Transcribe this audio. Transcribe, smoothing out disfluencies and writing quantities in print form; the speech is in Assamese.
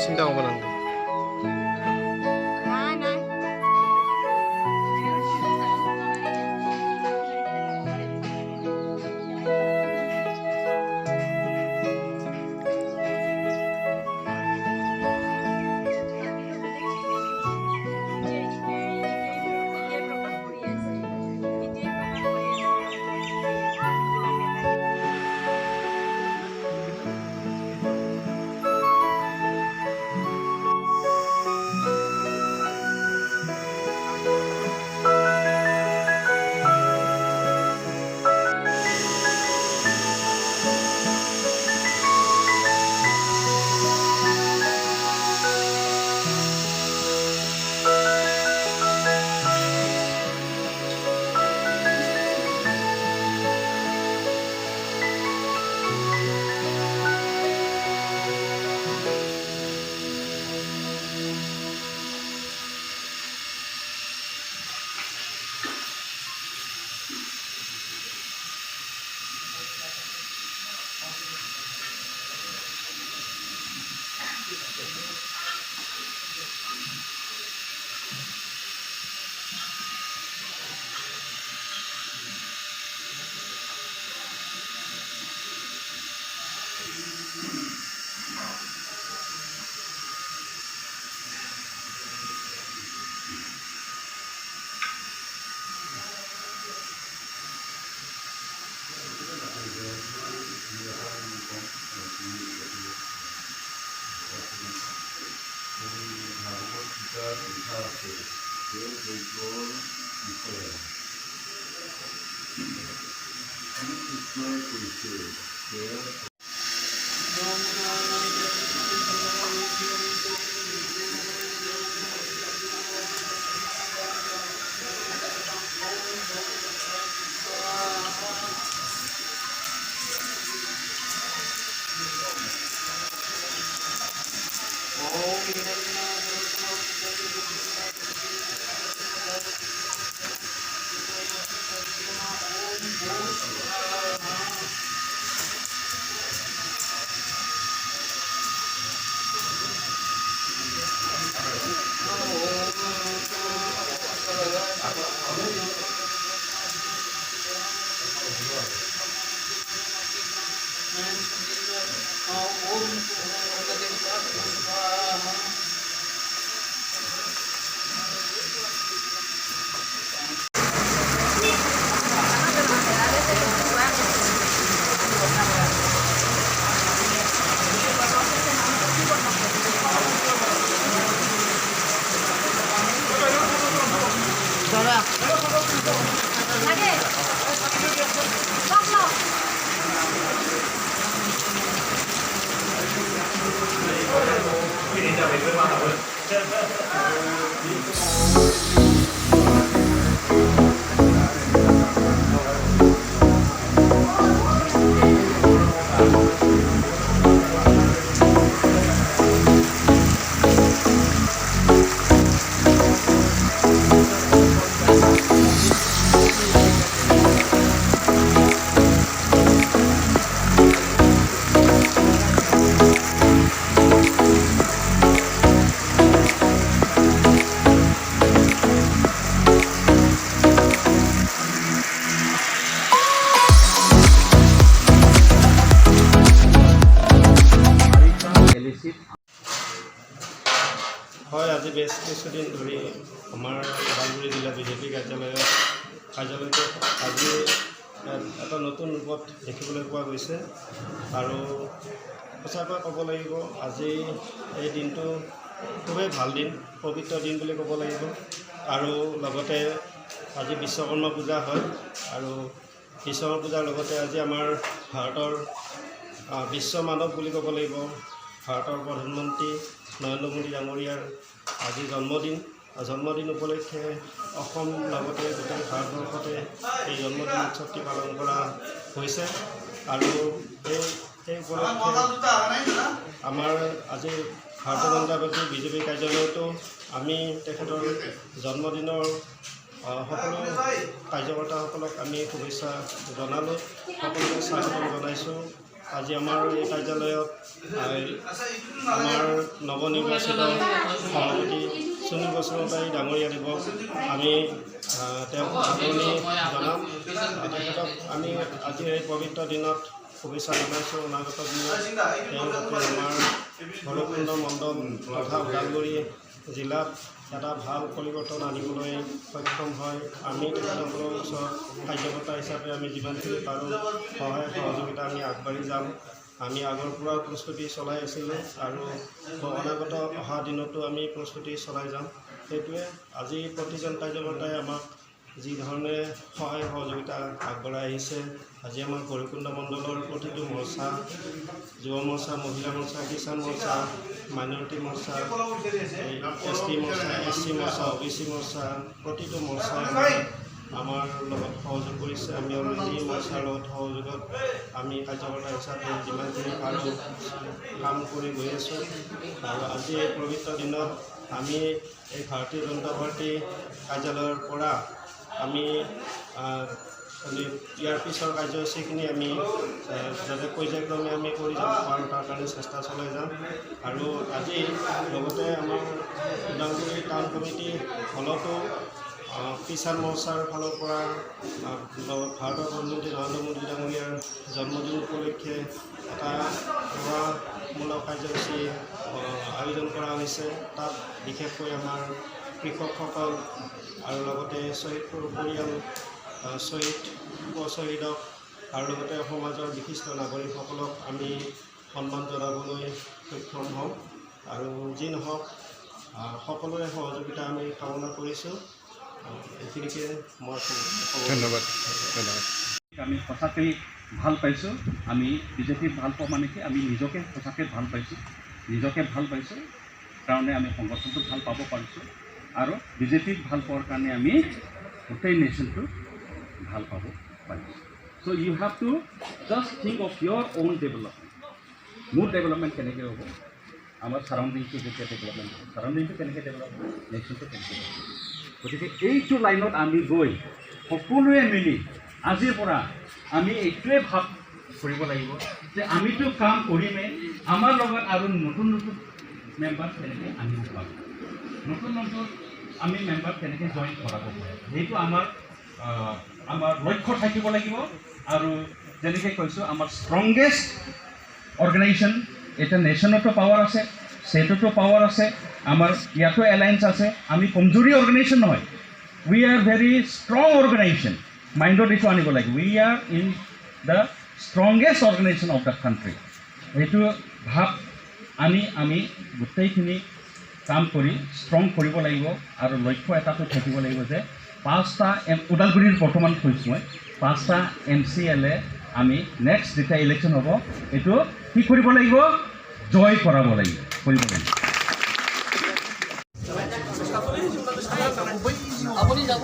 চিন্তা কৰবো না হয় আজি বেছ কিছুদিন ধৰি আমাৰ ওদালগুৰি জিলা বিজেপি কাৰ্যালয়তে আজি এটা নতুন ৰূপত দেখিবলৈ পোৱা গৈছে আৰু সঁচাকৈ ক'ব লাগিব আজি এই দিনটো খুবেই ভাল দিন, পবিত্ৰ দিন বুলি ক'ব লাগিব। আৰু লগতে আজি বিশ্বকৰ্মা পূজা হয় আৰু বিশ্বকৰ্মা পূজাৰ লগতে আজি আমাৰ ভাৰতৰ বিশ্ব মানৱ বুলি ক'ব লাগিব ভাৰতৰ প্ৰধানমন্ত্ৰী নৰেন্দ্ৰ মোদী ডাঙৰীয়াৰ আজি জন্মদিন উপলক্ষে অসম লগতে গোটেই ভাৰতবৰ্ষতে এই জন্মদিন উৎসৱটি পালন কৰা হৈছে আৰু এই উপলক্ষে আমাৰ আজি ভাৰতীয় জনতা পাৰ্টি BJP কাৰ্যালয়তো আমি তেখেতৰ জন্মদিনৰ সকলো কাৰ্যকৰ্তাসকলক আমি শুভেচ্ছা জনালোঁ, সকলোকে স্বাগতম জনাইছোঁ। আজি আমাৰ এই কাৰ্যালয়ত আমাৰ নৱনিৰ্বাচিত সভাপতি সুনীল বসুমতাৰী ডাঙৰীয়া দেৱক আমি তেওঁক আদৰণি জনাম। তেখেতক আমি আজি এই পবিত্ৰ দিনত শুভেচ্ছা জনাইছোঁ। অনাগত দিনত তেওঁ যাতে আমাৰ ভৈৰৱকুণ্ড মণ্ডল তথা ওদালগুৰি জিলাত এটা ভাল পৰিৱৰ্তন আনিবলৈ সক্ষম হয়। আমি তেখেতসকলৰ ওচৰত কাৰ্যকৰ্তা হিচাপে আমি যিমানখিনি পাৰোঁ সহায় সহযোগিতা আমি আগবাঢ়ি যাম। আমি আগৰ পৰা প্ৰস্তুতি চলাই আছিলোঁ আৰু অনাগত অহা দিনতো আমি প্ৰস্তুতি চলাই যাম। সেইটোৱে আজি প্ৰতিজন কাৰ্যকৰ্তাই আমাক যি ধৰণে সহায় সহযোগিতা আগবঢ়াই আহিছে। আজি আমাৰ ভৈৰৱকুণ্ড মণ্ডলৰ প্ৰতিটো মৰ্চা, যুৱ মৰ্চা, মহিলা মৰ্চা, কিষাণ মৰ্চা, মাইনৰিটি মৰ্চা, ST মৰ্চা, SC মৰ্চা, OBC মৰ্চা, প্ৰতিটো মৰ্চাই আমাৰ লগত সহযোগ কৰিছে। আমি অলৰেডি মৰ্চাৰ লগত সহযোগত আমি কাৰ্যকৰ্তা হিচাপে যিমানখিনি পাৰোঁ কাম কৰি গৈ আছোঁ আৰু আজি এই পবিত্ৰ দিনত আমি এই ভাৰতীয় জনতা পাৰ্টি কাৰ্যালয়ৰ পৰা আমি ইয়াৰ পিছৰ কাৰ্যসূচীখিনি আমি যাতে পৰ্যায়ক্ৰমে আমি কৰি যাব পাৰোঁ তাৰ কাৰণে চেষ্টা চলাই যাম। আৰু আজি লগতে আমাৰ ওদালগুৰি টাউন কমিটি হলতো কিষাণ মৰ্চাৰ ফালৰ পৰা ভাৰতৰ প্ৰধানমন্ত্ৰী নৰেন্দ্ৰ মোদী ডাঙৰীয়াৰ জন্মদিন উপলক্ষে এটা সেৱামূলক কাৰ্যসূচী আয়োজন কৰা হৈছে। তাত বিশেষকৈ আমাৰ কৃষকসকল আৰু লগতে শ্বহীদ পৰিয়াল, শ্বহীদক আৰু লগতে সমাজৰ বিশিষ্ট নাগৰিকসকলক আমি সন্মান জনাবলৈ সক্ষম হ'ম। আৰু যি নহওক সকলোৰে সহযোগিতা আমি কামনা কৰিছোঁ। এইখিনিকে মই ধন্যবাদ। আমি সঁচাকৈ ভাল পাইছোঁ। আমি BJPক ভাল পোৱা মানে কি আমি নিজকে সঁচাকৈ ভাল পাইছোঁ। কাৰণে আমি সংগঠনটো ভাল পাব পাৰিছোঁ আৰু BJPক ভাল পোৱাৰ কাৰণে আমি গোটেই নেশ্যনটো ভাল পাব পাৰিছোঁ। So' you have to just think of your own development. মোৰ ডেভেলপমেণ্ট কেনেকৈ হ'ব, আমাৰ ছাৰাউণ্ডিংটো যেতিয়া ডেভেলপমেণ্ট হ'ব, ছাৰাউণ্ডিংটো কেনেকৈ ডেভেলপ হ'ব, নেশ্যনটো কেনেকৈ হ'ব। গতিকে এইটো লাইনত আমি গৈ সকলোৱে মিলি আজিৰ পৰা আমি এইটোৱে ভাৱ কৰিব লাগিব যে আমিতো কাম কৰিমেই, আমাৰ লগত আৰু নতুন মেম্বাৰ কেনেকৈ আনিব পাৰোঁ, নতুন আমি মেম্বাৰ কেনেকৈ জইন কৰাব পাৰোঁ, সেইটো আমাৰ লক্ষ্য থাকিব লাগিব। আৰু যেনেকৈ কৈছোঁ আমাৰ ষ্ট্ৰংগেষ্ট অৰ্গেনাইজেশ্যন এতিয়া নেশ্যনতো পাৱাৰ আছে, ষ্টেটতো পাৱাৰ আছে, আমাৰ ইয়াতো এলায়েন্স আছে। আমি কমজোৰি অৰ্গেনাইজেশ্যন নহয়, we are very strong organization. মাইণ্ডত এইটো আনিব লাগে, we are in the strongest organization of the country. সেইটো ভাৱ আমি গোটেইখিনি কাম কৰি ষ্ট্ৰং কৰিব লাগিব। আৰু লক্ষ্য এটাটো থাকিব লাগিব যে 5টা ওদালগুৰিৰ বৰ্তমান কৈছোঁ মই 5টা MCLA আমি নেক্সট যেতিয়া ইলেকশ্যন হ'ব এইটো কি কৰিব লাগিব, জয় কৰিব লাগিব। আপুনি যাব